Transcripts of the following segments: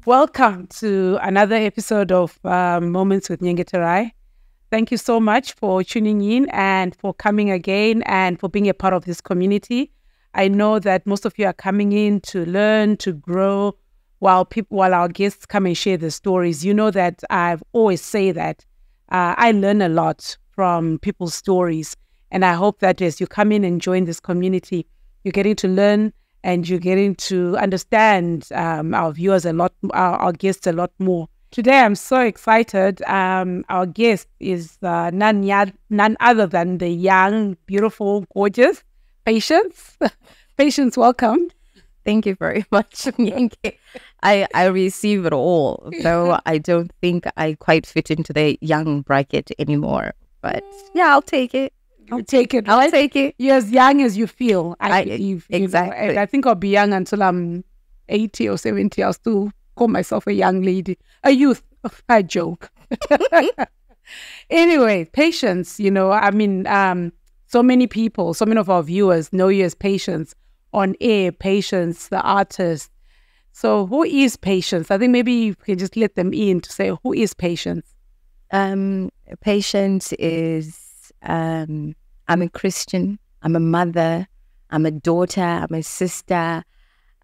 Welcome to another episode of Moments with Nyengeterai. Thank you so much for tuning in and for coming again and for being a part of this community. I know that most of you are coming in to learn, to grow, while our guests come and share their stories. You know that I've always say that I learn a lot from people's stories, and I hope that as you come in and join this community, you're getting to learn and you're getting to understand our viewers a lot, our guests a lot more. Today, I'm so excited. Our guest is none other than the young, beautiful, gorgeous Patience. Patience, welcome. Thank you very much, Nyenke. I receive it all, though I don't think I quite fit into the young bracket anymore. But yeah, I'll take it. I'll take it. I'll take it. You're as young as you feel. I believe. Exactly. I think I'll be young until I'm 80 or 70. I'll still call myself a young lady, a youth. I joke. Anyway, Patience, so many people, so many of our viewers know you as Patience on air, Patience, the artist. So who is Patience? I think maybe you can just let them in to say, who is Patience? Patience is... I'm a Christian, I'm a mother, I'm a daughter, I'm a sister,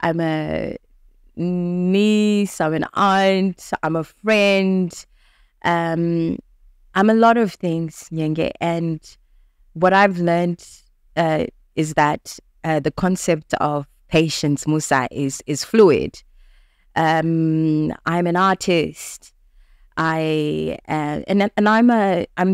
I'm a niece, I'm an aunt, I'm a friend. I'm a lot of things, Nyenge. And what I've learned is that the concept of Patience Musa is fluid. I'm an artist. I'm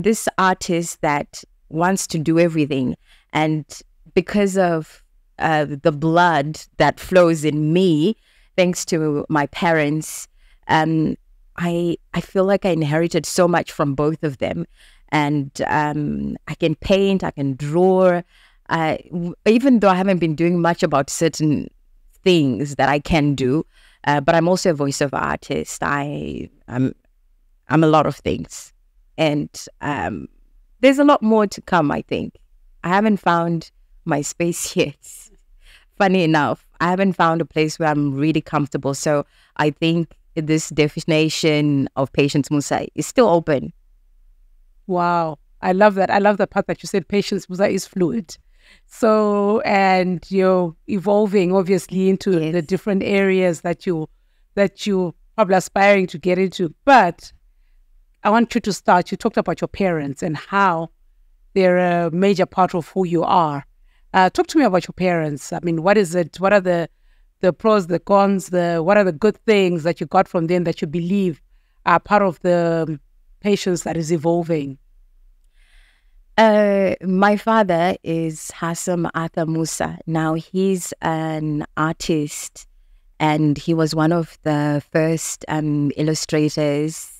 this artist that wants to do everything, and because of the blood that flows in me, thanks to my parents, I feel like I inherited so much from both of them, and I can paint, I can draw. Even though I haven't been doing much about certain things that I can do, but I'm also a voiceover artist. I'm a lot of things, and there's a lot more to come, I think. I haven't found my space yet. Funny enough, I haven't found a place where I'm really comfortable. So I think this definition of Patience Musa is still open. Wow. I love that. I love the part that you said Patience Musa is fluid. So, and you're evolving obviously into the different areas that you probably aspiring to get into. But I want you to start. You talked about your parents and how they're a major part of who you are. Talk to me about your parents. I mean, what is it? What are the pros, the cons? What are the good things that you got from them that you believe are part of the Patience that is evolving? My father is Hassam Arthur Musa. Now, he's an artist, and he was one of the first illustrators,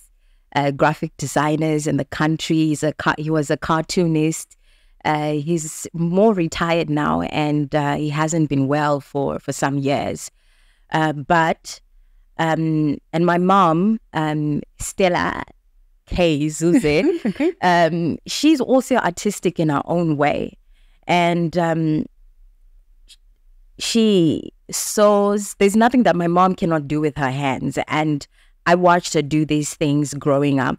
graphic designers in the country. He was a cartoonist. He's more retired now, and he hasn't been well for some years. And my mom, Stella K. Zuze, she's also artistic in her own way. And she sews. There's nothing that my mom cannot do with her hands. And I watched her do these things growing up,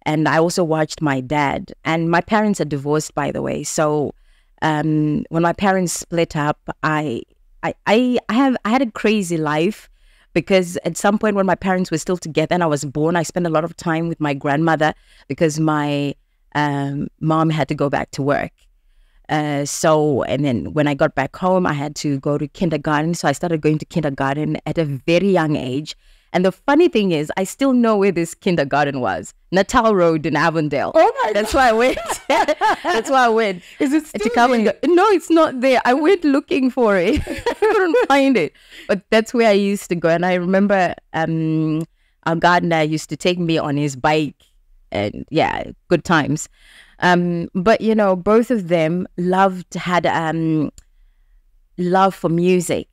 and I also watched my dad. And my parents are divorced, by the way. So when my parents split up, I had a crazy life, because at some point when my parents were still together and I was born, I spent a lot of time with my grandmother because my mom had to go back to work. And then when I got back home, I had to go to kindergarten. So I started going to kindergarten at a very young age. And the funny thing is, I still know where this kindergarten was. Natal Road in Avondale. Oh my God. That's why I went. That's why I went. Is it still there? No, it's not there. I went looking for it. I couldn't find it. But that's where I used to go. And I remember our gardener used to take me on his bike. And yeah, good times. But, both of them had love for music.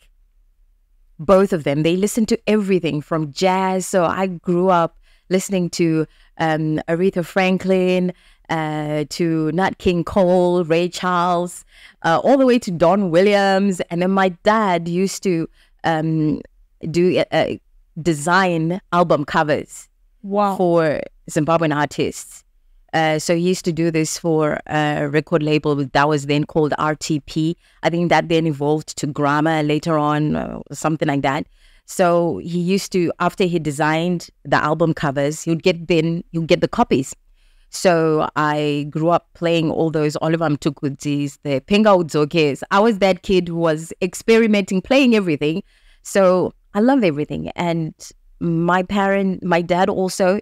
Both of them, they listened to everything from jazz. So I grew up listening to Aretha Franklin, to Nat King Cole, Ray Charles, all the way to Don Williams. And then my dad used to do design album covers Wow. for Zimbabwean artists. So he used to do this for a record label that was then called RTP. I think that then evolved to Grammar later on, something like that. So he used to, after he designed the album covers, you'd get the copies. So I grew up playing all those Oliver Mtukudzis, the Pinga Udzokes. I was that kid who was experimenting, playing everything. So I love everything. And my dad also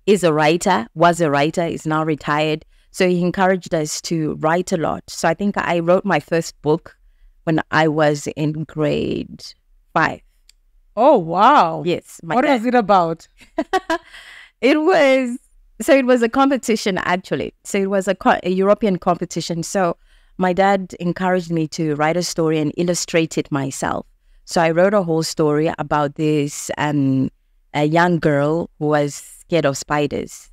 was a writer, is now retired. So he encouraged us to write a lot. So I think I wrote my first book when I was in grade 5. Oh, wow. Yes. What was it about? It was a competition, actually. So it was a European competition. So my dad encouraged me to write a story and illustrate it myself. So I wrote a whole story about this a young girl who was scared of spiders.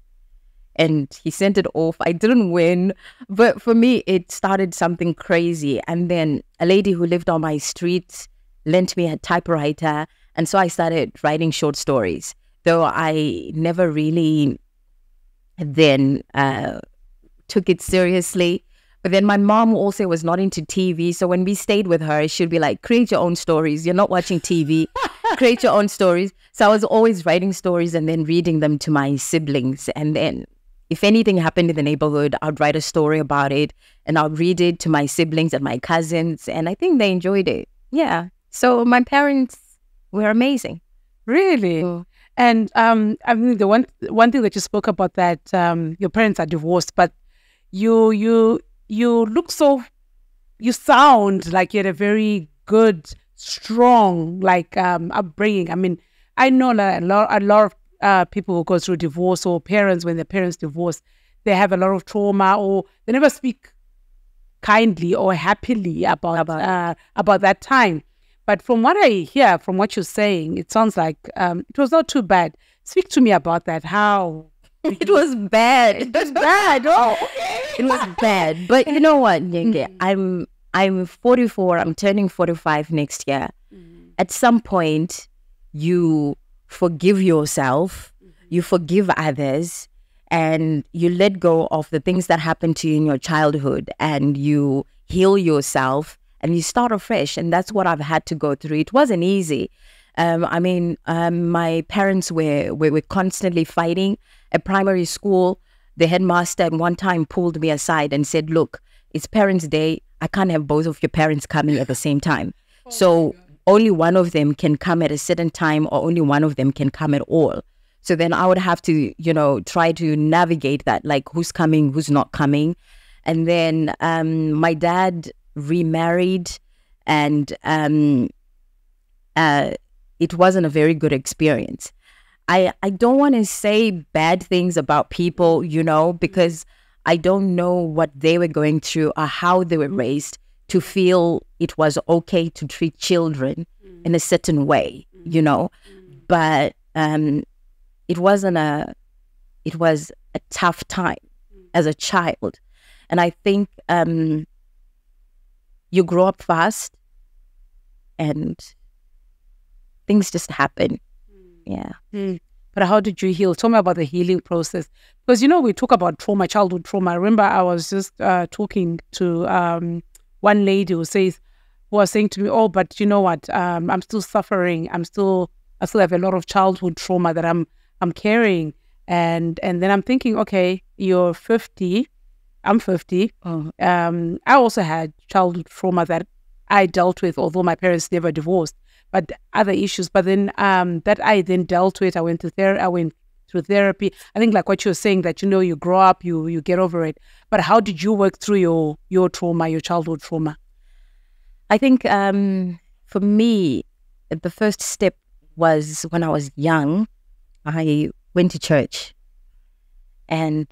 And he sent it off. I didn't win, but for me, it started something crazy. And then a lady who lived on my street lent me a typewriter. And so I started writing short stories, though I never really then took it seriously. But then my mom also was not into TV. So when we stayed with her, she'd be like, create your own stories. You're not watching TV. Create your own stories. So I was always writing stories and then reading them to my siblings. And then if anything happened in the neighborhood, I'd write a story about it and I'd read it to my siblings and my cousins. And I think they enjoyed it. Yeah. So my parents were amazing. Really? So, and I mean, the one thing that you spoke about, that your parents are divorced, but you look so, you sound like you had a very good, strong, like upbringing. I mean, I know that a lot of people who go through divorce, or parents, when their parents divorce, they have a lot of trauma, or they never speak kindly or happily about that time. But from what I hear, from what you're saying, it sounds like it was not too bad. Speak to me about that. How? it was bad. It was bad. Oh, okay. It was bad. But you know what, Nyenge? I'm 44. I'm turning 45 next year. At some point, you forgive yourself, you forgive others, and you let go of the things that happened to you in your childhood, and you heal yourself and you start afresh. And that's what I've had to go through. It wasn't easy. My parents were constantly fighting. At primary school, the headmaster at one time pulled me aside and said, look, it's Parents' Day. I can't have both of your parents coming at the same time. So only one of them can come at a certain time, or only one of them can come at all. So then I would have to, try to navigate that, like who's coming, who's not coming. And then my dad remarried, and it wasn't a very good experience. I don't want to say bad things about people, because I don't know what they were going through or how they were raised to feel it was okay to treat children in a certain way, But it was a tough time as a child. And I think you grow up fast and things just happen. Yeah. But how did you heal? Tell me about the healing process. Because, we talk about trauma, childhood trauma. I remember I was just talking to one lady who was saying to me, oh, but you know what? I'm still suffering. I still have a lot of childhood trauma that I'm carrying. And then I'm thinking, okay, you're 50. I'm 50. I also had childhood trauma that I dealt with, although my parents never divorced, but other issues. But then that I then dealt with. I went through therapy. I think like what you're saying, that you grow up, you get over it. But how did you work through your trauma, your childhood trauma? I think for me, the first step was when I was young. I went to church, and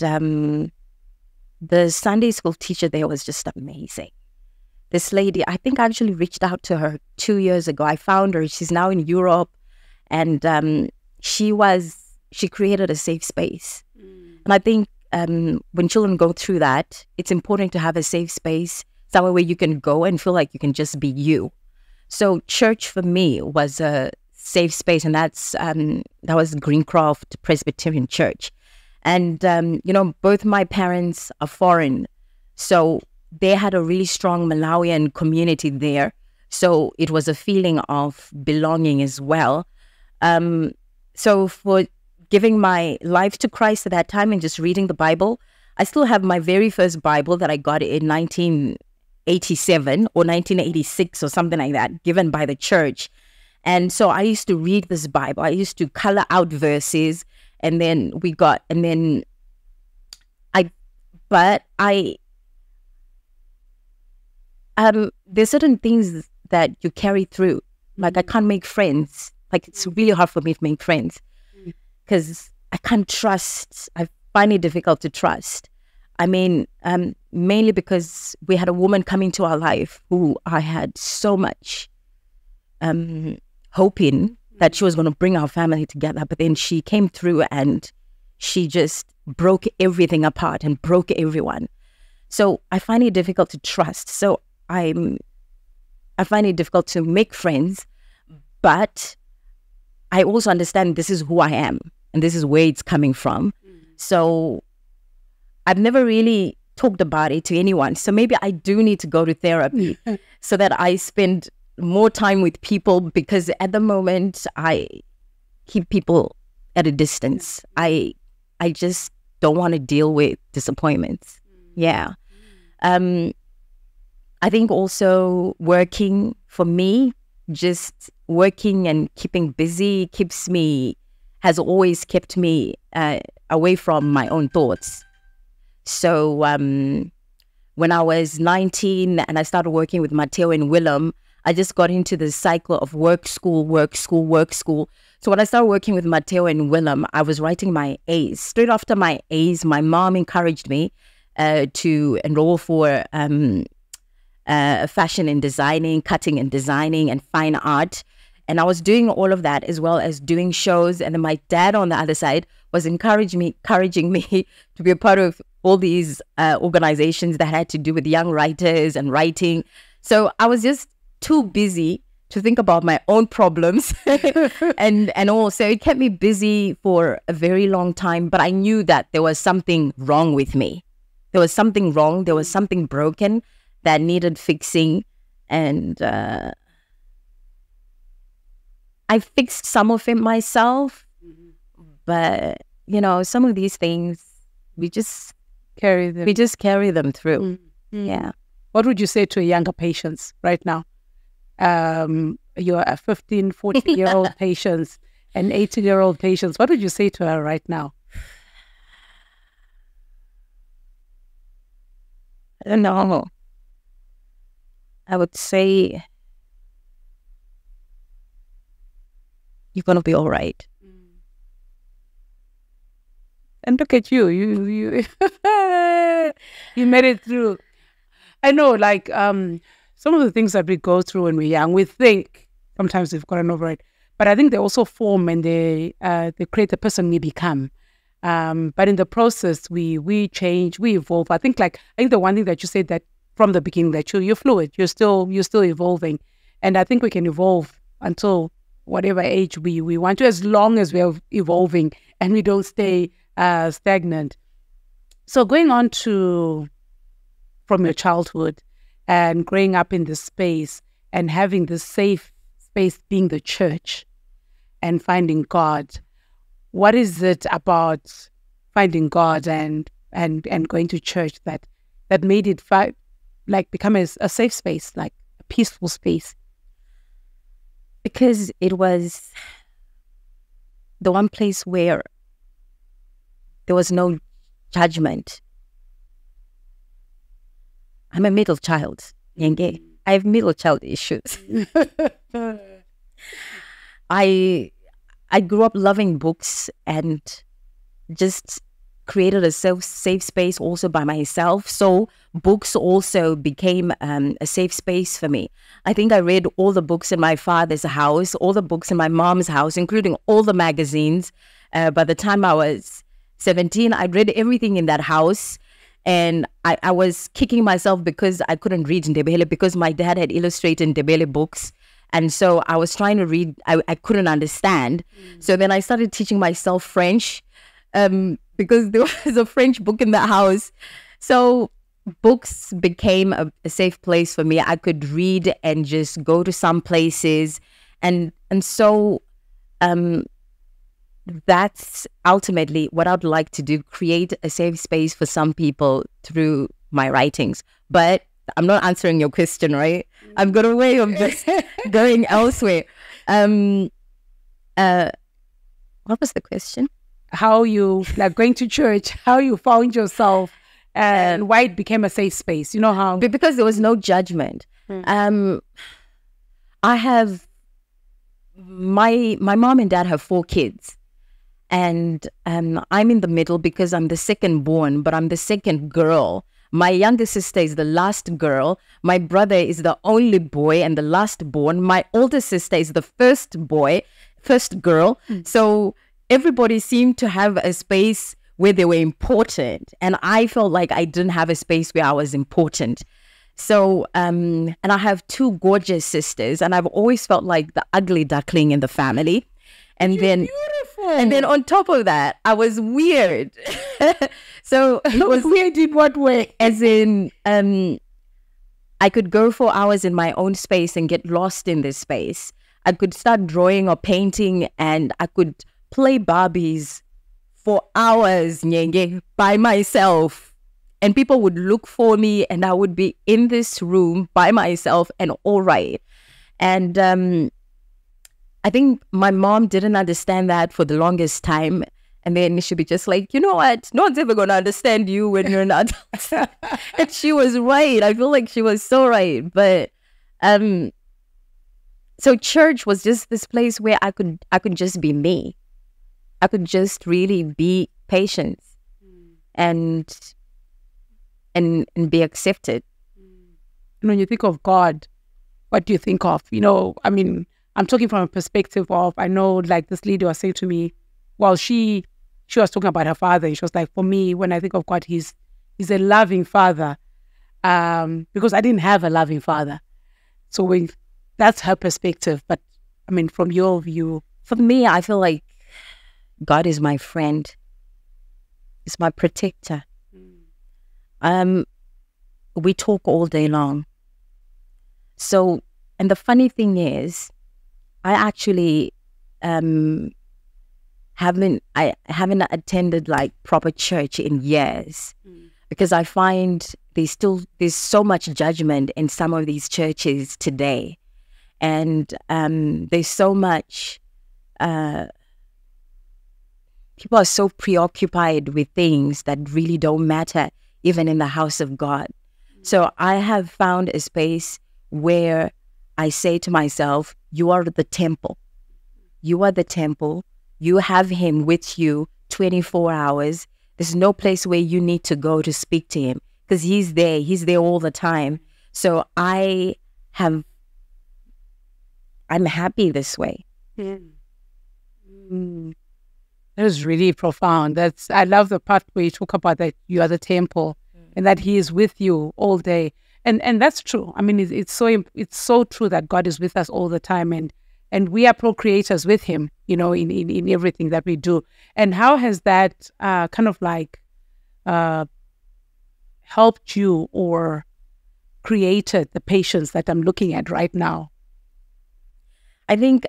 the Sunday school teacher there was just amazing. This lady, I think I actually reached out to her 2 years ago. I found her. She's now in Europe, and she created a safe space. And I think when children go through that, it's important to have a safe space, somewhere where you can go and feel like you can just be you. So church for me was a safe space, and that was Greencroft Presbyterian Church. And both my parents are foreign, so they had a really strong Malawian community there. So it was a feeling of belonging as well. So for giving my life to Christ at that time and just reading the Bible, I still have my very first Bible that I got in 1987 or 1986 or something like that, given by the church. And so I used to read this Bible. I used to color out verses, and then there's certain things that you carry through. Like I can't make friends. Like it's really hard for me to make friends because I can't trust. I find it difficult to trust. I mean, mainly because we had a woman come into our life who I had so much hoping that she was going to bring our family together. But then she came through and she just broke everything apart and broke everyone. So I find it difficult to trust. So I find it difficult to make friends, but I also understand this is who I am and this is where it's coming from. So I've never really talked about it to anyone. So maybe I do need to go to therapy so that I spend more time with people, because at the moment I keep people at a distance. I just don't want to deal with disappointments. Yeah. I think also working for me, just working and keeping busy has always kept me away from my own thoughts. So when I was 19 and I started working with Matteo and Willem, I just got into the cycle of work, school, work, school, work, school. So when I started working with Matteo and Willem, I was writing my A's. Straight after my A's, my mom encouraged me to enroll for fashion and designing, cutting and designing, and fine art. And I was doing all of that as well as doing shows. And then my dad on the other side was encouraging me to be a part of all these organizations that had to do with young writers and writing. So I was just too busy to think about my own problems and also it kept me busy for a very long time. But I knew that there was something wrong with me. There was something wrong. There was something broken that needed fixing. And I fixed some of it myself. But, some of these things, we just carry them through. Yeah. What would you say to a younger Patience right now? You're a 15, 14-year-old Patience, an 18-year-old Patience. What would you say to her right now? I don't know. I would say you're going to be all right. And look at you. You made it through. I know, some of the things that we go through when we're young, we think sometimes we've gotten over it, but I think they also form and they create the person we become. But in the process, we change, we evolve. I think the one thing that you said, that from the beginning, that you're fluid, you're still evolving, and I think we can evolve until whatever age we want to, as long as we're evolving and we don't stay stagnant. So going on from your childhood and growing up in this space and having this safe space being the church and finding God, what is it about finding God and going to church that made it become a safe space, like a peaceful space? Because it was the one place where there was no judgment. I'm a middle child, Nyenge. I have middle child issues. I grew up loving books and just created a safe space also by myself. So books also became a safe space for me. I think I read all the books in my father's house, all the books in my mom's house, including all the magazines. By the time I was 17, I read everything in that house. And I was kicking myself because I couldn't read Ndebele, because my dad had illustrated Ndebele books And so I was trying to read, I couldn't understand. So then I started teaching myself French because there was a French book in the house. So books became a safe place for me. I could read and just go to some places. And so that's ultimately what I'd like to do, create a safe space for some people through my writings. But I'm not answering your question, right? I've got a way of just going elsewhere. What was the question? How you, like going to church, how you found yourself and why it became a safe space. You know how? Because there was no judgment. I have, my mom and dad have 4 kids. And I'm in the middle because I'm the second born, but I'm the second girl. My younger sister is the last girl. My brother is the only boy and the last born. My older sister is the first girl. So everybody seemed to have a space where they were important. And I felt like I didn't have a space where I was important. So, and I have 2 gorgeous sisters, and I've always felt like the ugly duckling in the family. And You're then beautiful. And then on top of that, I was weird. So it was weird in what way? As in, I could go for hours in my own space and get lost in this space. I could start drawing or painting, and I could play Barbies for hours, Nyenge, by myself. And people would look for me, and I would be in this room by myself and all right. And I think my mom didn't understand that for the longest time. And then she'd be just like, you know what? No one's ever going to understand you when you're an adult. And she was right. I feel like she was so right. But so church was just this place where I could just be me. I could just really be patient and be accepted. When you think of God, what do you think of? You know, I mean, I'm talking from a perspective of, I know, like this lady was saying to me, well, she was talking about her father, and she was like, for me, when I think of God, he's a loving father, because I didn't have a loving father. So that's her perspective. But I mean, from your view, for me, I feel like God is my friend. He's my protector. We talk all day long. So, and the funny thing is, I actually haven't attended like proper church in years because I find there's so much judgment in some of these churches today, and there's so much people are so preoccupied with things that really don't matter, even in the house of God. So I have found a space where I say to myself, you are the temple. You are the temple. You have him with you 24 hours. There's no place where you need to go to speak to him because he's there. He's there all the time. So I'm happy this way. That is really profound. I love the part where you talk about that you are the temple and that he is with you all day. And that's true. I mean, it's so true that God is with us all the time, and we are procreators with him, you know, in everything that we do. And how has that kind of like helped you or created the patience that I'm looking at right now? I think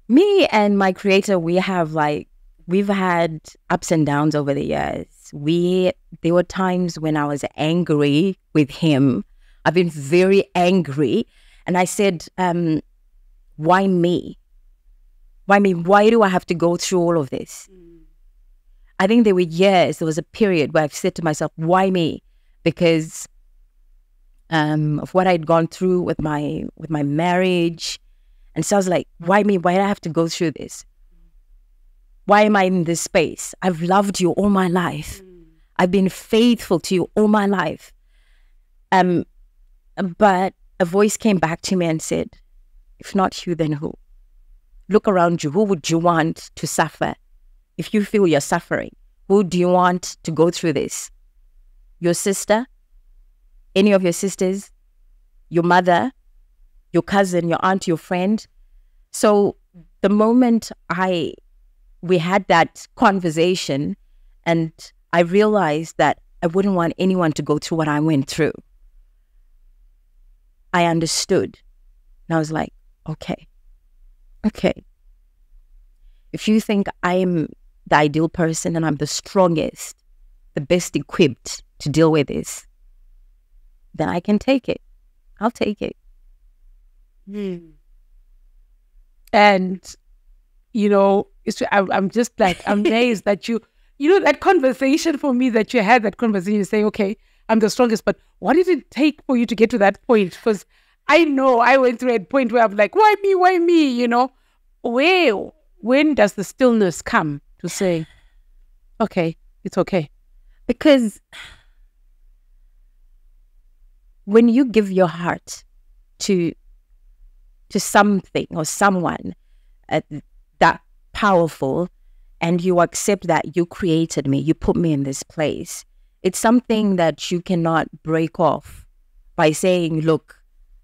me and my creator, we've had ups and downs over the years. There were times when I was angry with him. I've been very angry. And I said, why me? Why me? Why do I have to go through all of this? I think there was a period where I've said to myself, why me? Because of what I'd gone through with my marriage. And so I was like, why me? Why do I have to go through this? Why am I in this space? I've loved you all my life. I've been faithful to you all my life. But a voice came back to me and said, if not you, then who? Look around you. Who would you want to suffer? If you feel you're suffering, who do you want to go through this? Your sister? Any of your sisters? your mother, your cousin, your aunt, your friend. So the moment we had that conversation, and I realized that I wouldn't want anyone to go through what I went through, I understood. And I was like, okay. If you think I'm the ideal person and I'm the strongest, the best equipped to deal with this, then I can take it. I'll take it. And, I'm just like amazed that that conversation for me, that you had that conversation, you say, okay, I'm the strongest, but what did it take for you to get to that point? Because I know I went through a point where I'm like, why me, when does the stillness come to say, okay, it's okay? Because when you give your heart to something or someone that powerful, and you accept that you created me, you put me in this place, it's something that you cannot break off by saying, look,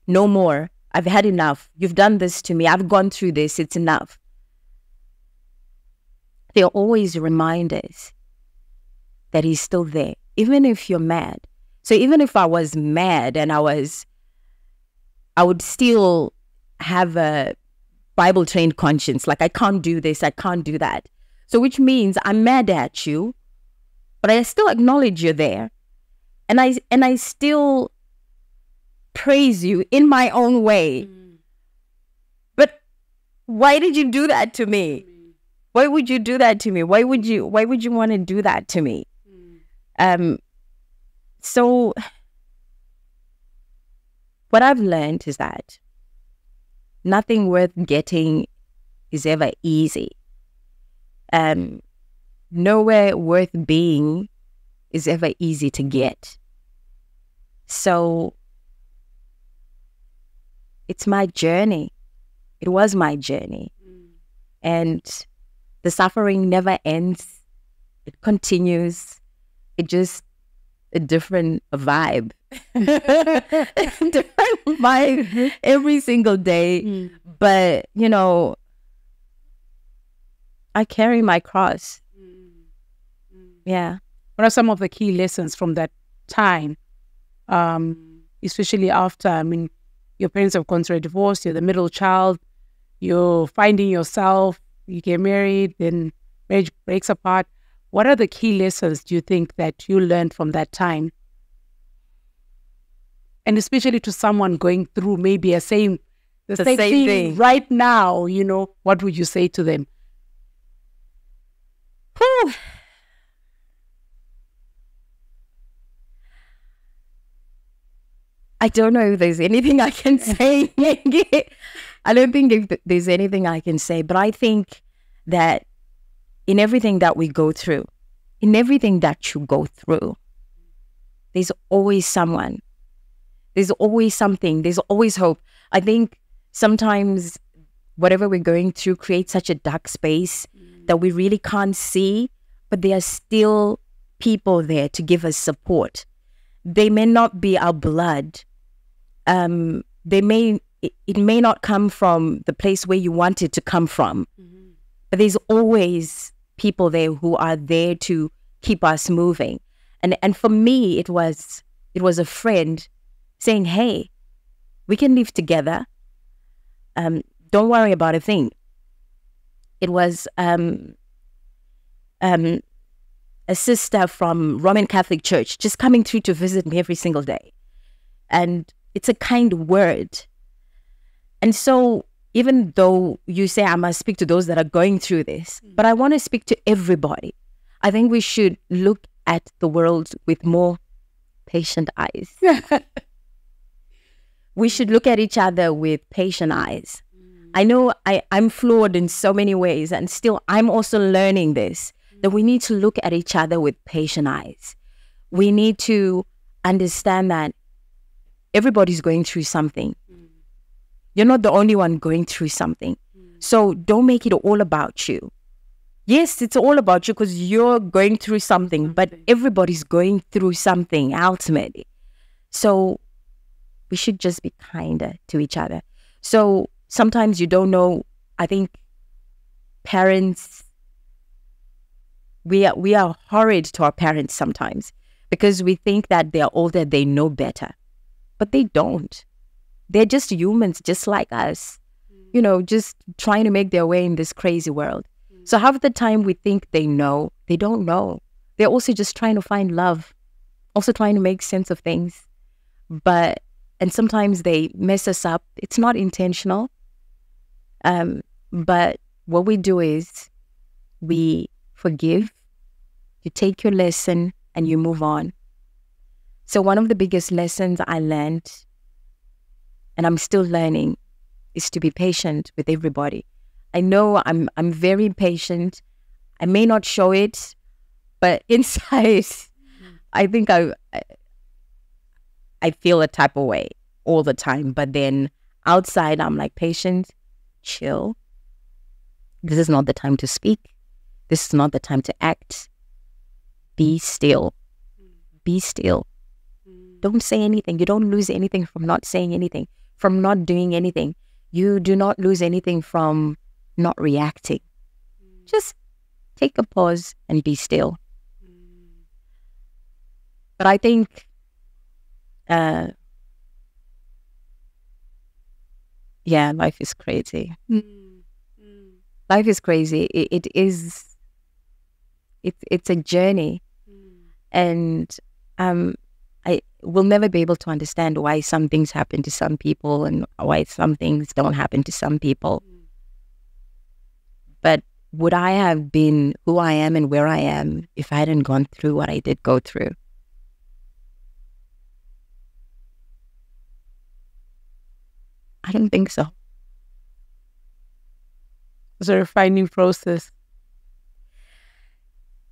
no more. I've had enough. You've done this to me. I've gone through this. It's enough. They're always reminders that he's still there, even if you're mad. So even if I was mad and I would still have a Bible-trained conscience. Like, I can't do this, I can't do that. So which means I'm mad at you, but I still acknowledge you're there. And I still praise you in my own way. But why did you do that to me? Why would you do that to me? Why would you want to do that to me? So what I've learned is that nothing worth getting is ever easy. Nowhere worth being is ever easy to get. So it's my journey. It was my journey. And the suffering never ends. It continues. It just a different vibe. Different vibe every single day. But, I carry my cross. Yeah. What are some of the key lessons from that time? Especially after, your parents have gone through a divorce, you're the middle child, you're finding yourself, you get married, then marriage breaks apart. What are the key lessons do you think that you learned from that time? And especially to someone going through maybe the same thing right now, what would you say to them? Whew. I don't know if there's anything I can say. I don't think if there's anything I can say, but I think that in everything that we go through, in everything that you go through, there's always someone. There's always something. There's always hope. I think sometimes whatever we're going through creates such a dark space that we really can't see, but there are still people there to give us support. They may not be our blood. It may not come from the place where you want it to come from, but there's always people there who are there to keep us moving. And for me, it was a friend saying, hey, we can live together. Don't worry about a thing. It was a sister from Roman Catholic Church just coming through to visit me every single day. And it's a kind word. And so even though you say I must speak to those that are going through this, but I want to speak to everybody. I think we should look at the world with more patient eyes. We should look at each other with patient eyes. I know I'm flawed in so many ways, and still I'm also learning this, that we need to look at each other with patient eyes. We need to understand that everybody's going through something. You're not the only one going through something. So don't make it all about you. Yes, it's all about you because you're going through something, but everybody's going through something ultimately. So we should just be kinder to each other. So sometimes you don't know. I think parents, we are horrid to our parents sometimes because we think that they're older, they know better, but they don't. They're just humans, just like us, you know, just trying to make their way in this crazy world. So half the time we think they know, they don't know. They're also just trying to find love, also trying to make sense of things. And sometimes they mess us up. It's not intentional. But what we do is we forgive, you take your lesson and you move on. So one of the biggest lessons I learned, and I'm still learning, is to be patient with everybody. I know I'm very patient. I may not show it, but inside, I think I feel a type of way all the time. But then outside, I'm like, patient, chill. This is not the time to speak. This is not the time to act. Be still. Be still. Don't say anything. You don't lose anything from not saying anything, from not doing anything. You do not lose anything from not reacting. Just take a pause and be still. But I think, life is crazy. Life is crazy. It is. It's a journey, and I will never be able to understand why some things happen to some people and why some things don't happen to some people. But would I have been who I am and where I am if I hadn't gone through what I did go through? I don't think so. It's a refining process.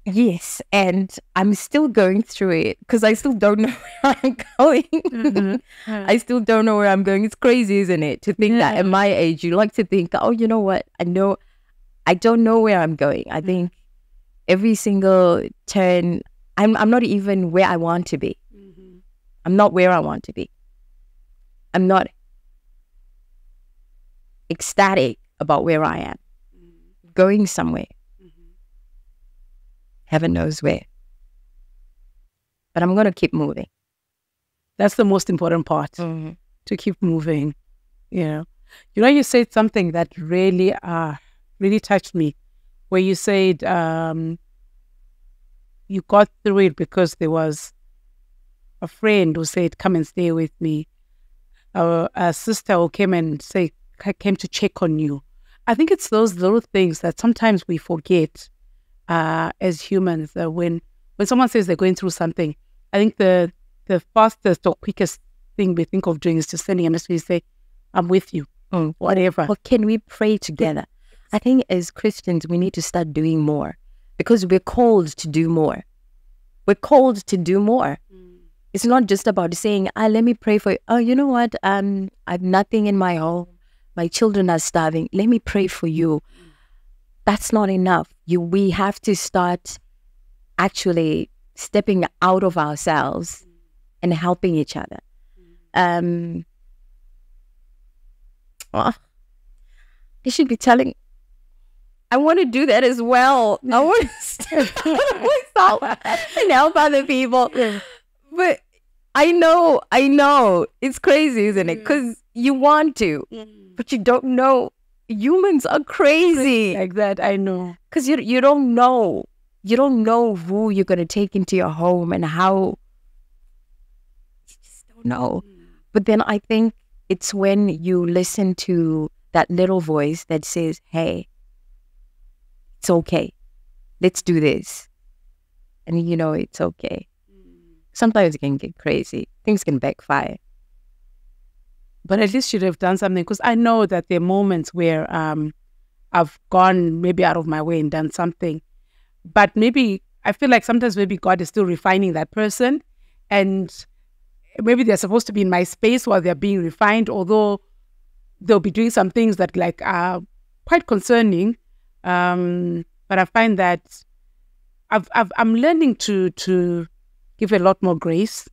Yes, and I'm still going through it because I still don't know where I'm going. I still don't know where I'm going. It's crazy, isn't it? To think that at my age, you like to think, oh, you know what? I don't know where I'm going. I think every single turn, I'm not even where I want to be. I'm not where I want to be. I'm not ecstatic about where I am. Going somewhere. Heaven knows where. But I'm going to keep moving. That's the most important part, to keep moving. You know, you said something that really touched me, where you said you got through it because there was a friend who said, come and stay with me. A sister who came to check on you. I think it's those little things that sometimes we forget as humans. When someone says they're going through something, I think the fastest or quickest thing we think of doing is just sending a message and say, I'm with you, whatever. Or can we pray together? I think as Christians, we need to start doing more because we're called to do more. We're called to do more. It's not just about saying, let me pray for you. Oh, you know what? I have nothing in my home. My children are starving. Let me pray for you. That's not enough. We have to start actually stepping out of ourselves and helping each other. I should be telling. I want to do that as well. I want to step out of myself and help other people. But I know, it's crazy, isn't it? Because you want to, but you don't know. Humans are crazy. Like that, I know. Because you don't know. You don't know who you're going to take into your home and how. You just don't know. But then I think it's when you listen to that little voice that says, hey, it's okay. Let's do this. And you know it's okay. Sometimes it can get crazy. Things can backfire. But at least you'd have done something, because I know that there are moments where I've gone maybe out of my way and done something. But maybe I feel like sometimes maybe God is still refining that person, and maybe they're supposed to be in my space while they're being refined, although they'll be doing some things that are quite concerning. But I find that I'm learning to give a lot more grace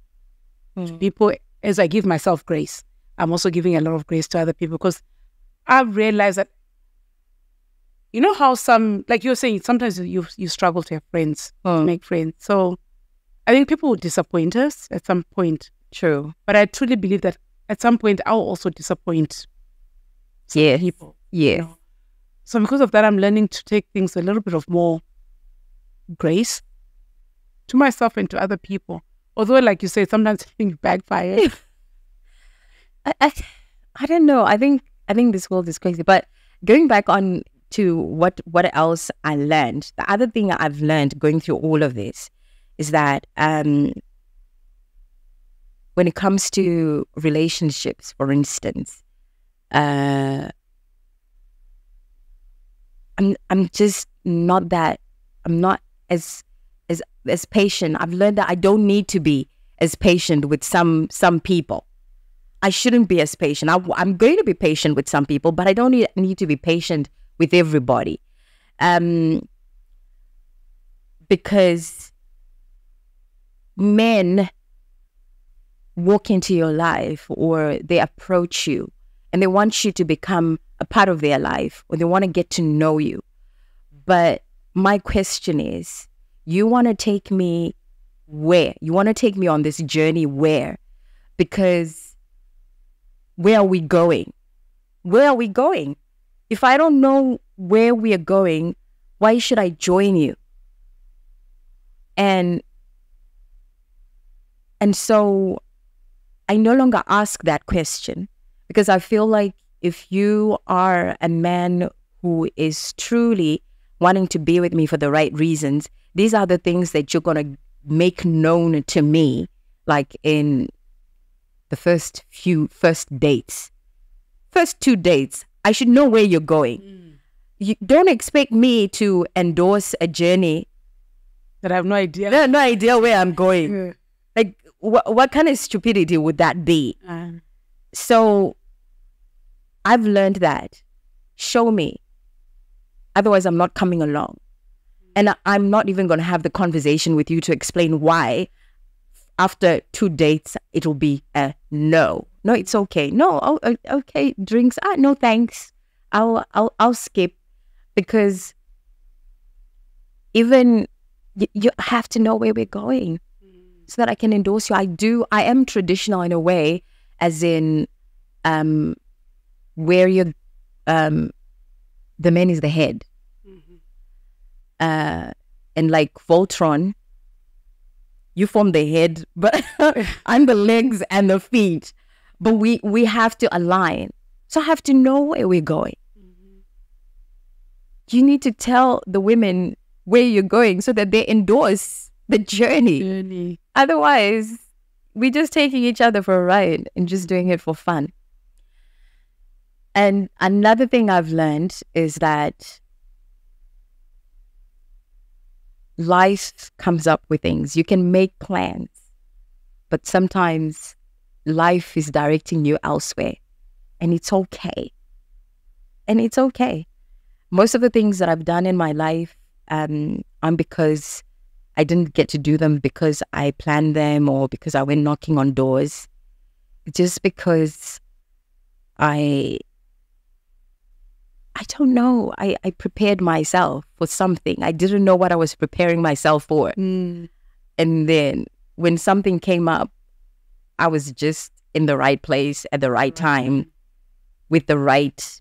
to people, as I give myself grace, I'm also giving a lot of grace to other people, because I've realized that, you know how some, like you're saying, sometimes you struggle to have friends, to make friends. So I think people will disappoint us at some point. True. But I truly believe that at some point I'll also disappoint some people. Yeah. You know? So because of that, I'm learning to take things a little bit of more grace to myself and to other people. Although, like you say, sometimes things backfire. I don't know. I think this world is crazy. But going back on to what else I learned, the other thing I've learned going through all of this is that when it comes to relationships, for instance, I'm just not that. I'm not as patient. I've learned that I don't need to be as patient with some people. I shouldn't be as patient. I'm going to be patient with some people, but I don't need to be patient with everybody. Because men walk into your life, or they approach you and they want you to become a part of their life, or they want to get to know you. But my question is, you want to take me where? You want to take me on this journey where? Because where are we going? Where are we going? If I don't know where we are going, why should I join you? And so I no longer ask that question, because I feel like if you are a man who is truly wanting to be with me for the right reasons, these are the things that you're going to make known to me, like in the first 2 dates. I should know where you're going. You don't expect me to endorse a journey that I have no idea. I have no idea where I'm going. Like, what kind of stupidity would that be? So I've learned that. Show me. Otherwise, I'm not coming along. And I'm not even going to have the conversation with you to explain why. After 2 dates, it'll be a no. No, it's okay. No, okay, drinks. No, thanks. I'll skip, because even you have to know where we're going, so that I can endorse you. I am traditional in a way, as in where you're, the man is the head. And like Voltron, you form the head, but I'm the legs and the feet. But we have to align. So I have to know where we're going. You need to tell the women where you're going, so that they endorse the journey. Otherwise, we're just taking each other for a ride and just doing it for fun. And another thing I've learned is that life comes up with things. You can make plans, but sometimes life is directing you elsewhere, and it's okay. Most of the things that I've done in my life, because I didn't get to do them because I planned them, or because I went knocking on doors. Just because I don't know. I prepared myself for something. I didn't know what I was preparing myself for. And then when something came up, I was just in the right place at the right time, with the right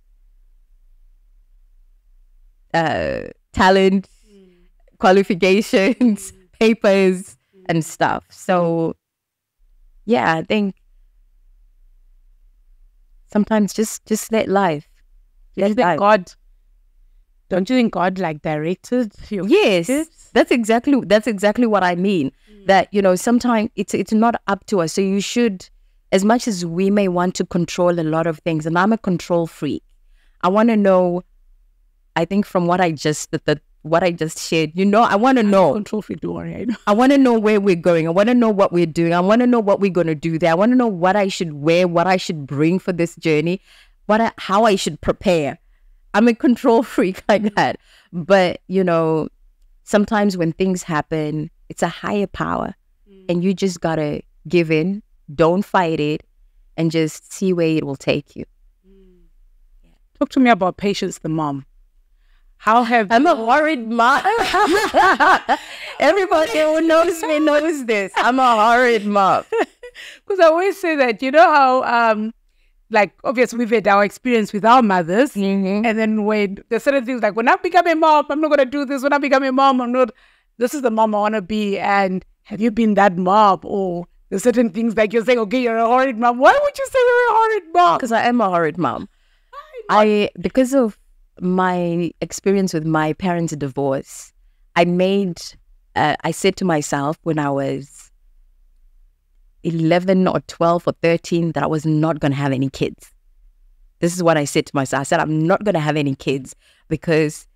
talent, qualifications, papers, and stuff. So, yeah, I think sometimes just let life. Don't you think God like directed your Yes, kids? that's exactly what I mean. That, sometimes it's not up to us. So you should, as much as we may want to control a lot of things, and I'm a control freak, I want to know. I think from what I just shared, I want to know. Control freak, don't worry. I know. I want to know where we're going. I want to know what we're doing. I want to know what we're going to do there. I want to know what I should wear, what I should bring for this journey, how I should prepare. I'm a control freak like that. But, sometimes when things happen, it's a higher power, and you just got to give in, Don't fight it, and just see where it will take you. Talk to me about Patience, the mom. How have I'm a horrid mom. Everybody who knows me knows this. I'm a horrid mom. Because I always say that, you know how, like, obviously we've had our experience with our mothers. Mm-hmm. And then when there's certain things like, when I become a mom, I'm not going to do this. When I become a mom, I'm not, this is the mom I want to be. And have you been that mom? Or there's certain things like you're saying, okay, you're a horrid mom. Why would you say you're a horrid mom? Because I am a horrid mom. Because of my experience with my parents' divorce, I said to myself when I was 11 or 12 or 13 that I was not going to have any kids. This is what I said to myself. I said, I'm not going to have any kids because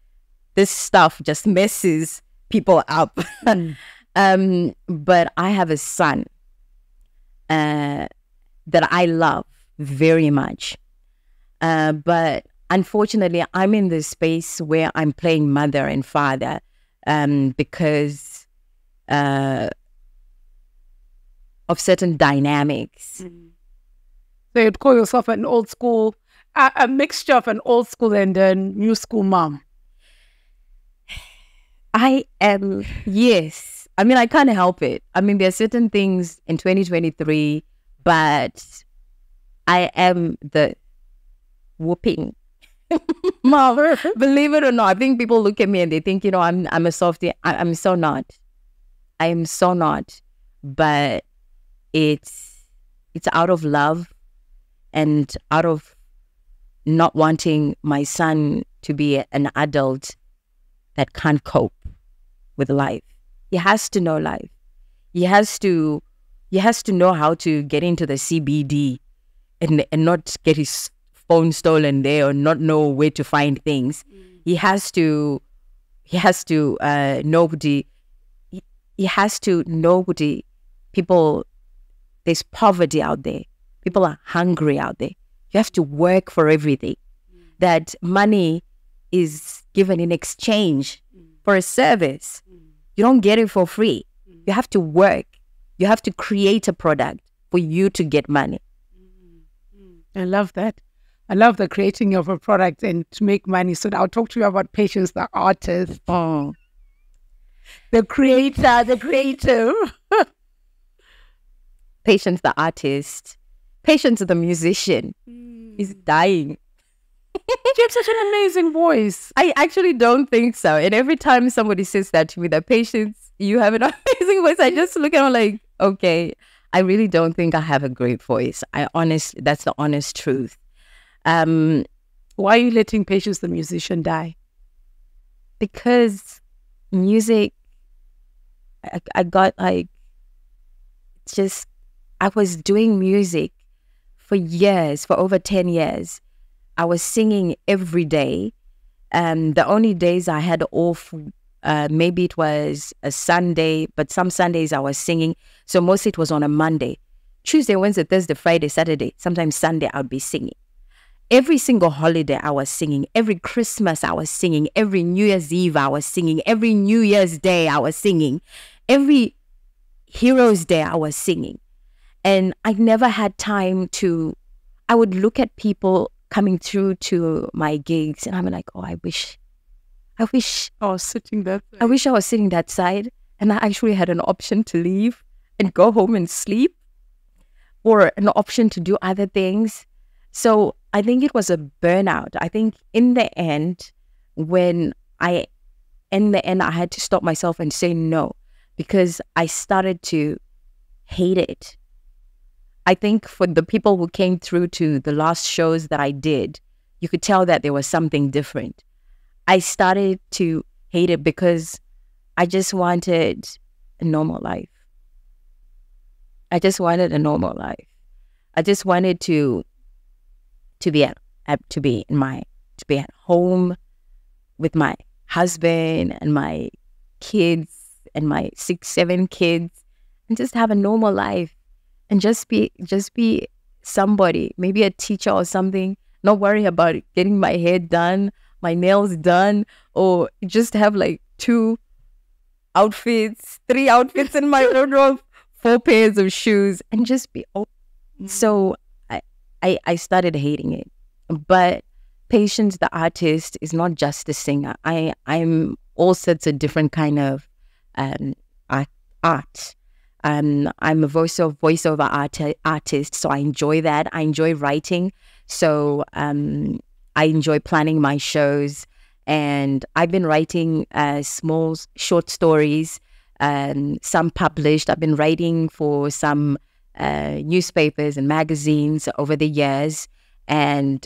this stuff just messes people up. But I have a son that I love very much. But unfortunately, I'm in this space where I'm playing mother and father because of certain dynamics. So you'd call yourself an old school, a mixture of an old school and a new school mom. I am, yes. I mean, I can't help it. I mean, there are certain things in 2023, but I am the whooping mom. Believe it or not, I think people look at me and they think, you know, I'm a softie. I'm so not. I am so not. But it's out of love and out of not wanting my son to be an adult that can't cope with life. He has to know life. He has to know how to get into the CBD and not get his phone stolen there or not know where to find things. He has to know people, there's poverty out there. People are hungry out there. You have to work for everything. That money is given in exchange for a service. You don't get it for free. You have to work. You have to create a product for you to get money. I love that. I love the creating of a product and to make money. So I'll talk to you about Patience, the artist. Oh. The creator, the creative. Patience, the artist. Patience, the musician. He's dying. You have such an amazing voice. I actually don't think so. And every time somebody says that to me, that Patience, you have an amazing voice, I just look at them like, okay, I really don't think I have a great voice. That's the honest truth. Why are you letting Patience, the musician, die? Because music, I got like, I was doing music for years, for over 10 years. I was singing every day. The only days I had off, maybe it was a Sunday, but some Sundays I was singing. So mostly it was on a Monday. Tuesday, Wednesday, Thursday, Friday, Saturday, sometimes Sunday I would be singing. Every single holiday I was singing. Every Christmas I was singing. Every New Year's Eve I was singing. Every New Year's Day I was singing. Every Heroes Day I was singing. And I never had time I would look at people coming through to my gigs and I'm like, oh, I wish I was sitting that side. I wish I was sitting that side and I actually had an option to leave and go home and sleep or an option to do other things. So I think it was a burnout. I think in the end, I had to stop myself and say no because I started to hate it. I think for the people who came through to the last shows that I did, you could tell that there was something different. I started to hate it because I just wanted a normal life. I just wanted a normal life. I just wanted to be at home with my husband and my kids and my 6-7 kids and just have a normal life. And just be somebody, maybe a teacher or something, not worry about getting my hair done, my nails done, or just have like 2 outfits, 3 outfits in my wardrobe, 4 pairs of shoes and just be so I started hating it. But Patience the artist is not just a singer. I'm all sorts of different kind of art. I'm a voiceover artist, so I enjoy that. I enjoy writing, so I enjoy planning my shows, and I've been writing small short stories, some published. I've been writing for some newspapers and magazines over the years, and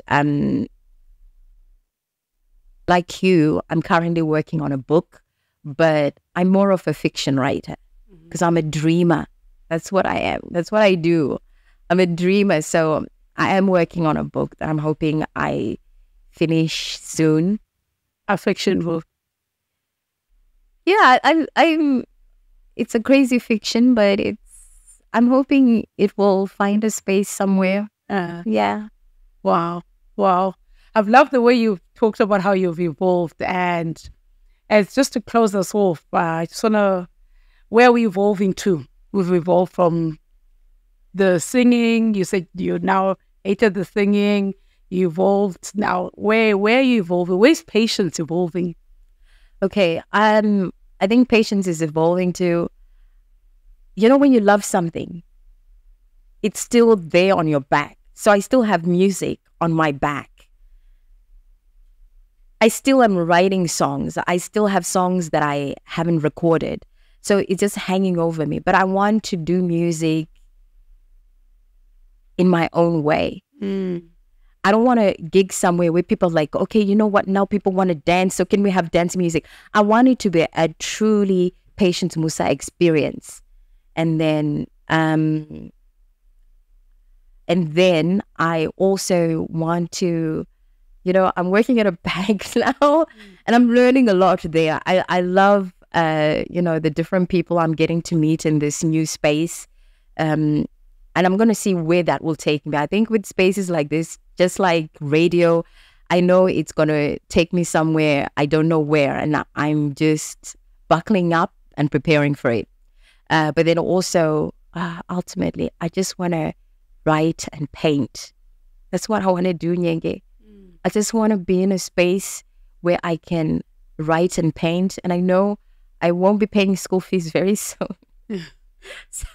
like you, I'm currently working on a book, but I'm more of a fiction writer because I'm a dreamer. That's what I am. That's what I do. I'm a dreamer. So I am working on a book that I'm hoping I finish soon. A fiction book. Yeah, I'm. It's a crazy fiction, but I'm hoping it will find a space somewhere. Yeah. Wow. I've loved the way you've talked about how you've evolved, and as just to close us off, I just want to, where are we evolving to? We've evolved from the singing. You said you now hated the singing. You evolved. Now, where are you evolving? Where's Patience evolving? Okay. I think Patience is evolving to, when you love something, it's still there on your back. So I still have music on my back. I still am writing songs. I still have songs that I haven't recorded. So it's just hanging over me. But I want to do music in my own way. I don't want to gig somewhere where people are like, okay, you know what? Now people want to dance. So can we have dance music? I want it to be a truly Patience Musa experience. And then I also want to, I'm working at a bank now, and I'm learning a lot there. I love, the different people I'm getting to meet in this new space. And I'm going to see where that will take me. I think with spaces like this, just like radio, I know it's going to take me somewhere. I don't know where. And I'm just buckling up and preparing for it. But then also, ultimately, I just want to write and paint. That's what I want to do, Nyenge. I just want to be in a space where I can write and paint. And I know I won't be paying school fees very soon. So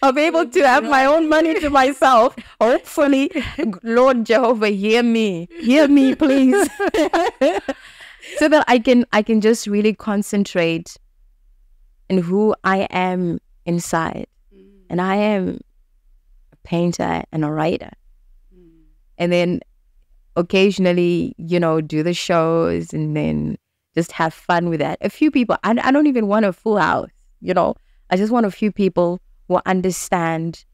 I'll be able to have my own money to myself. Hopefully, Lord Jehovah, hear me, please. So that I can just really concentrate in who I am inside. And I am a painter and a writer. And then occasionally, do the shows and then just have fun with that. A few people, I don't even want a full house, I just want a few people who understand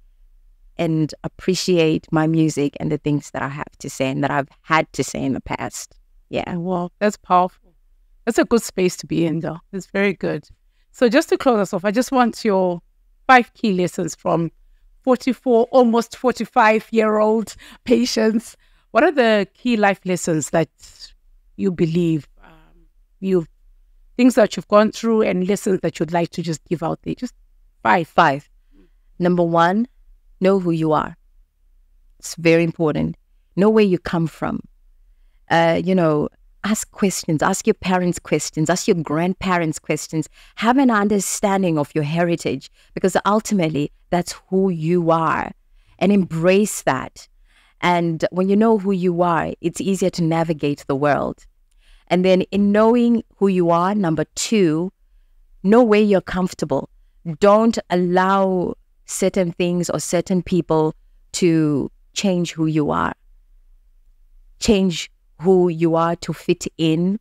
and appreciate my music and the things that I have to say and that I've had to say in the past. Yeah. Well, that's powerful. That's a good space to be in, though. It's very good. So just to close us off, I just want your 5 key lessons from 44, almost 45-year-old Patience. What are the key life lessons that you believe things that you've gone through and lessons that you'd like to just give out there? Just 5. Number 1, know who you are. It's very important. Know where you come from. Ask questions. Ask your parents questions. Ask your grandparents questions. Have an understanding of your heritage, because ultimately that's who you are, and embrace that. And when you know who you are, it's easier to navigate the world. And then in knowing who you are, number 2, know where you're comfortable. Don't allow certain things or certain people to change who you are. Change who you are to fit in.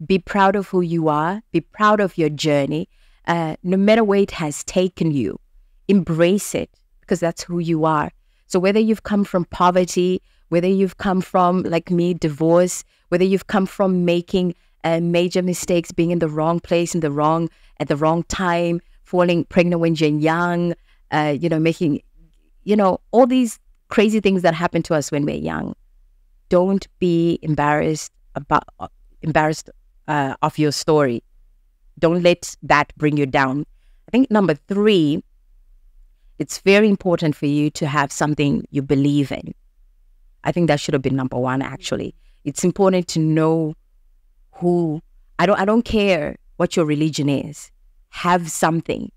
Be proud of who you are. Be proud of your journey. No matter where it has taken you, embrace it, because that's who you are. So whether you've come from poverty, whether you've come from, like me, divorce, whether you've come from making major mistakes, being in the wrong place at the wrong time, falling pregnant when you're young, making, all these crazy things that happen to us when we're young. Don't be embarrassed of your story. Don't let that bring you down. I think number 3, it's very important for you to have something you believe in. I think that should have been number one, actually. It's important to know who, I don't care what your religion is. Have something,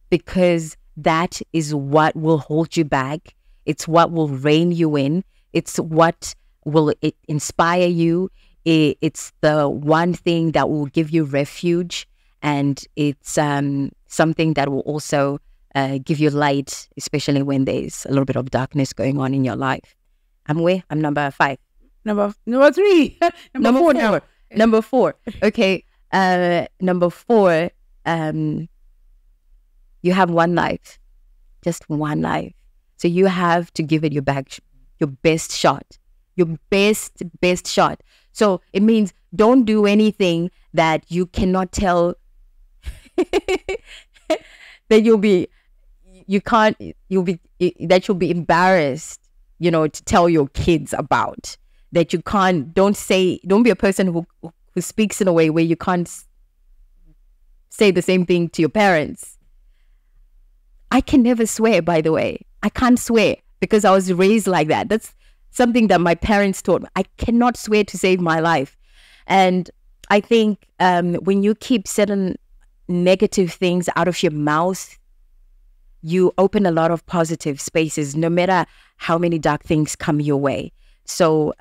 because that is what will hold you back. It's what will rein you in. It's what will inspire you. It's the one thing that will give you refuge. And it's something that will also give you light, especially when there's a little bit of darkness going on in your life. I'm number 5. Number 3. Number 4 now. Number 4. Okay. Number 4, you have one life. Just one life. So you have to give it your best shot. Your best shot. So it means don't do anything that you cannot tell that you'll be embarrassed, to tell your kids about. That you can't, don't be a person who speaks in a way where you can't say the same thing to your parents. I can never swear, by the way. I can't swear because I was raised like that. That's something that my parents taught me. I cannot swear to save my life. And I think when you keep certain negative things out of your mouth, you open a lot of positive spaces, no matter how many dark things come your way. So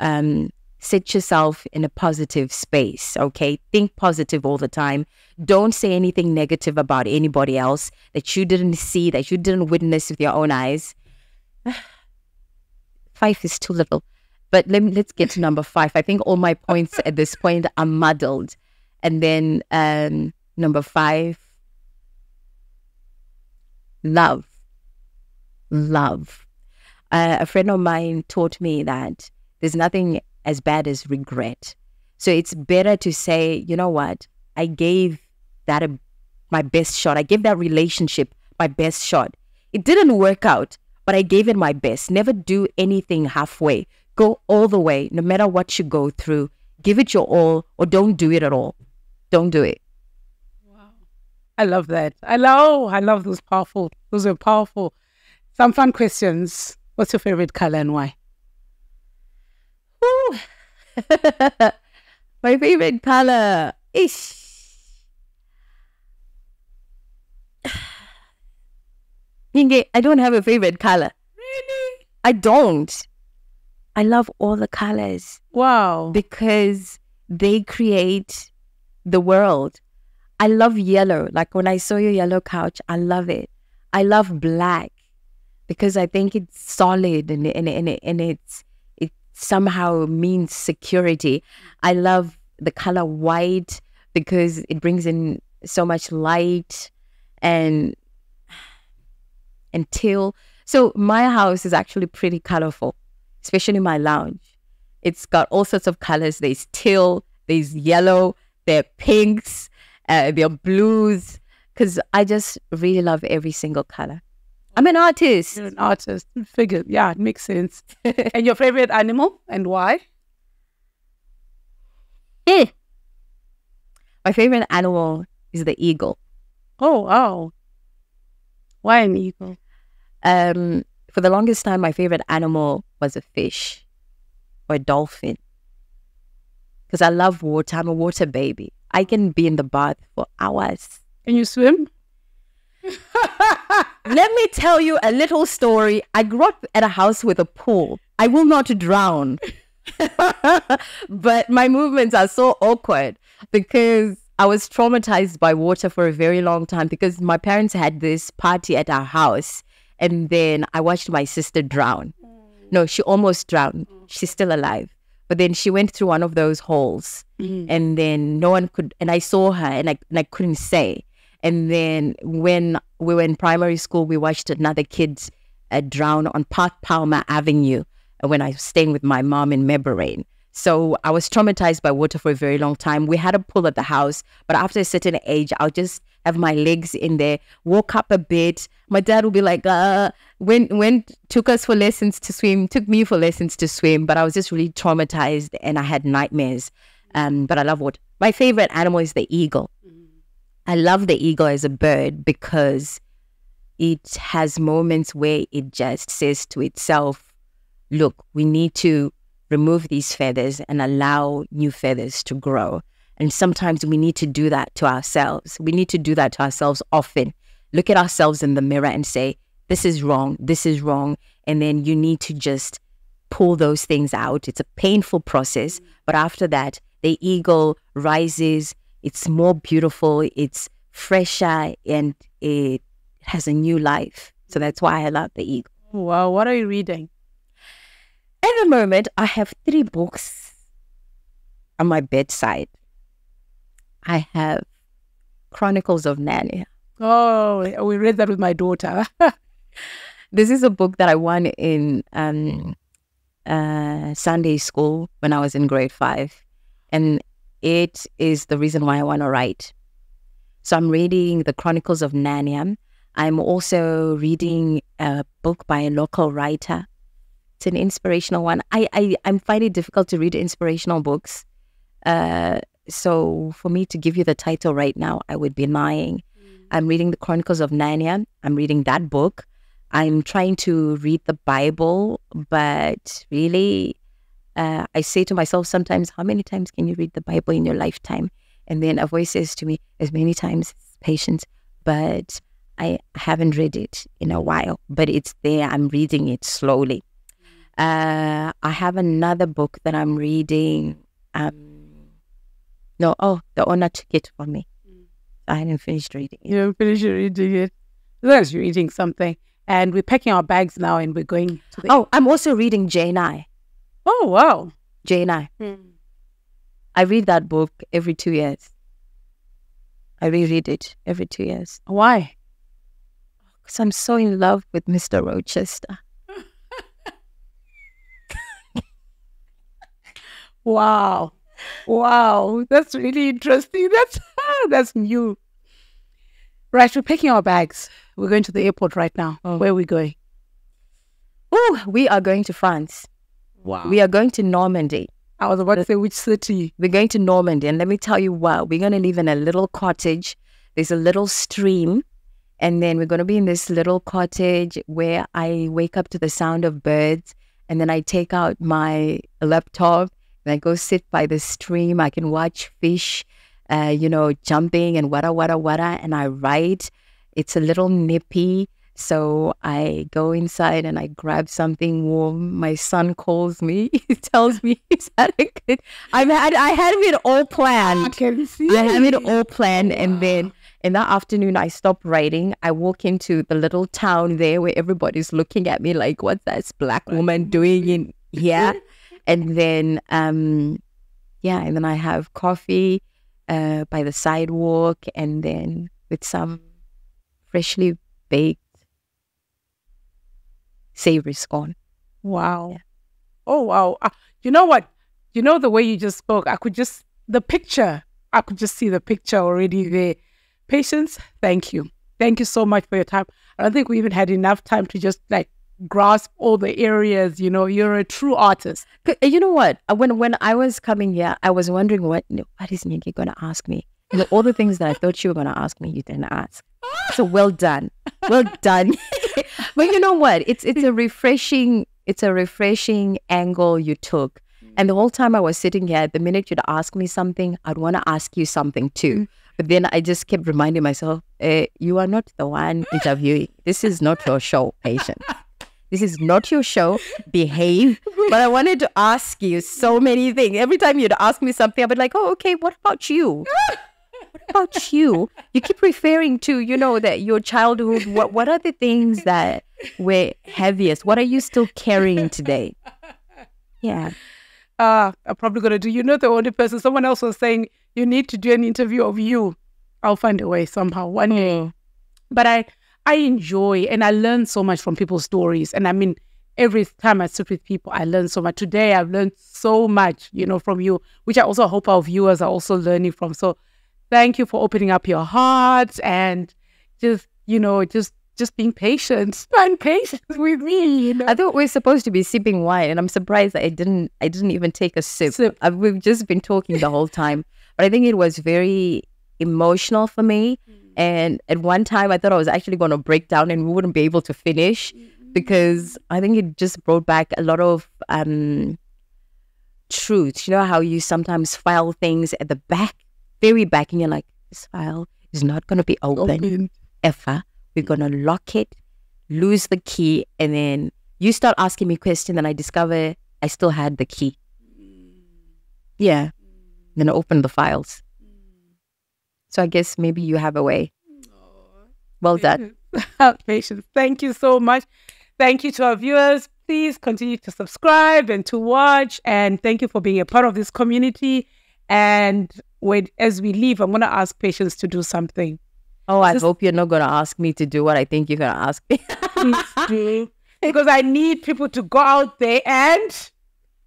set yourself in a positive space, okay? Think positive all the time. Don't say anything negative about anybody else that you didn't see, that you didn't witness with your own eyes. 5 is too little. But let's get to number 5. I think all my points at this point are muddled. And then number 5, love. Love. A friend of mine taught me that there's nothing as bad as regret. So it's better to say, you know what, I gave that my best shot. I gave that relationship my best shot. It didn't work out, but I gave it my best. Never do anything halfway. Go all the way, no matter what you go through. Give it your all, or don't do it at all. Don't do it. Wow. I love that. I love those powerful. Those are powerful. Some fun questions. What's your favorite color and why? My favorite color. I don't have a favorite color. Really? I don't. I love all the colors. Wow. Because they create the world. I love yellow. Like when I saw your yellow couch, I love it. I love black because I think it's solid and it somehow means security. I love the color white because it brings in so much light and teal. So my house is actually pretty colorful, especially my lounge. It's got all sorts of colors. There's teal, there's yellow, there are pinks, there are blues, because I just really love every single color. I'm an artist. You're an artist. Figured. Yeah, it makes sense. And your favorite animal and why? My favorite animal is the eagle. Oh, wow. Why an eagle? For the longest time, my favorite animal was a fish or a dolphin. Because I love water. I'm a water baby. I can be in the bath for hours. Can you swim? Let me tell you a little story. I grew up at a house with a pool. I will not drown. But my movements are so awkward because I was traumatized by water for a very long time because my parents had this party at our house and then I watched my sister drown. No, she almost drowned. She's still alive. But then she went through one of those holes and then no one could, and I saw her and I couldn't say. And then when we were in primary school, we watched another kid drown on Park Palmer Avenue when I was staying with my mom in Mebarine. So I was traumatized by water for a very long time. We had a pool at the house, but after a certain age, I'll just have my legs in there, walk up a bit. My dad would be like, took me for lessons to swim, but I was just really traumatized and I had nightmares. But I love water. My favorite animal is the eagle. I love the eagle as a bird because it has moments where it just says to itself, look, we need to remove these feathers and allow new feathers to grow. And sometimes we need to do that to ourselves. We need to do that to ourselves often. Look at ourselves in the mirror and say, this is wrong, this is wrong. And then you need to just pull those things out. It's a painful process. But after that, the eagle rises. It's more beautiful. It's fresher and it has a new life. So that's why I love the eagle. Wow. What are you reading? At the moment, I have 3 books on my bedside. I have Chronicles of Narnia. Oh, we read that with my daughter. This is a book that I won in Sunday school when I was in grade 5. And it is the reason why I want to write. So I'm reading the Chronicles of Narnia. I'm also reading a book by a local writer. It's an inspirational one. I find it difficult to read inspirational books. So for me to give you the title right now, I would be lying. I'm reading the Chronicles of Narnia. I'm reading that book. I'm trying to read the Bible, but really, I say to myself sometimes, how many times can you read the Bible in your lifetime? And then a voice says to me, as many times as Patience, but I haven't read it in a while, but it's there. I'm reading it slowly. I have another book that I'm reading. The owner took it from me. I hadn't finished reading it. You haven't finished reading it? As you're reading something. And we're packing our bags now and we're going to the... Oh, I'm also reading Jane I. Oh, wow. Jane I. I read that book every 2 years. I reread it every 2 years. Why? Because I'm so in love with Mr. Rochester. Wow. Wow. That's really interesting. That's new. Right, we're packing our bags. We're going to the airport right now. Where are we going? Oh, we are going to France. Wow. We are going to Normandy. I was about to say which city. We're going to Normandy. And let me tell you what, we're going to live in a little cottage. There's a little stream. And then we're going to be in this little cottage where I wake up to the sound of birds. And then I take out my laptop and I go sit by the stream. I can watch fish, jumping and wada, and I write. It's a little nippy. So I go inside and I grab something warm. My son calls me. He tells me he's had a good... I had it all planned. I can see. I have it all planned. Wow. And then in the afternoon, I stop writing. I walk into the little town there where everybody's looking at me like, what's that black woman doing in here? And then, and then I have coffee by the sidewalk and then with some freshly baked savory scone. Wow. Yeah. Oh, wow. You know what? You know the way you just spoke, I could just see the picture already there. Patience, thank you. Thank you so much for your time. I don't think we even had enough time to just grasp all the areas. You're a true artist. You know what? When I was coming here, I was wondering what is Nyenge going to ask me? All the things that I thought you were going to ask me, you didn't ask. So well done. Well done. But you know what? It's a refreshing angle you took. And the whole time I was sitting here, the minute you'd ask me something, I'd want to ask you something too. But then I just kept reminding myself, you are not the one interviewing. This is not your show, Patience. This is not your show. Behave. But I wanted to ask you so many things. Every time you'd ask me something, I'd be like, oh, okay, what about you? What about you? You keep referring to, that your childhood. What are the things that were heaviest? What are you still carrying today? Yeah. I'm probably going to do, the only person, someone else was saying, you need to do an interview of you. I'll find a way somehow one day. But I enjoy and I learn so much from people's stories. And I mean, every time I sit with people, I learn so much. Today, I've learned so much, from you, which I also hope our viewers are also learning from. So thank you for opening up your heart and just being patient and patient with me. I thought we were supposed to be sipping wine and I'm surprised that I didn't even take a sip. We've just been talking the whole time. But I think it was very emotional for me And at one time, I thought I was actually going to break down and we wouldn't be able to finish because I think it just brought back a lot of truth. You know how you sometimes file things at the back, very back, and you're like, this file is not going to be open ever. We're going to lock it, lose the key, and then you start asking me questions and I discover I still had the key. Yeah. Then I opened the files. So I guess maybe you have a way. Well done. Patience. Thank you so much. Thank you to our viewers. Please continue to subscribe and to watch. And thank you for being a part of this community. And as we leave, I'm going to ask Patience to do something. Oh, I hope you're not going to ask me to do what I think you're going to ask me. Please do. Because I need people to go out there and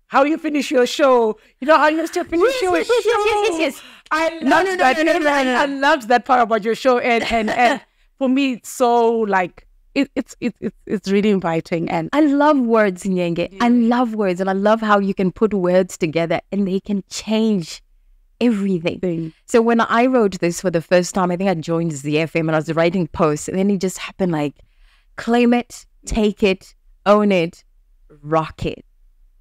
how you finish your show. You know how you still finish your show. Yes. I loved that part about your show. And for me, it's so like, it's really inviting. And I love words, Nyenge. I love words. And I love how you can put words together and they can change everything. So when I wrote this for the first time, I think I joined ZFM and I was writing posts. And then it just happened like, claim it, take it, own it, rock it.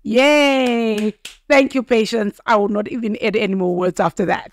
Yay! Thank you, Patience. I will not even add any more words after that.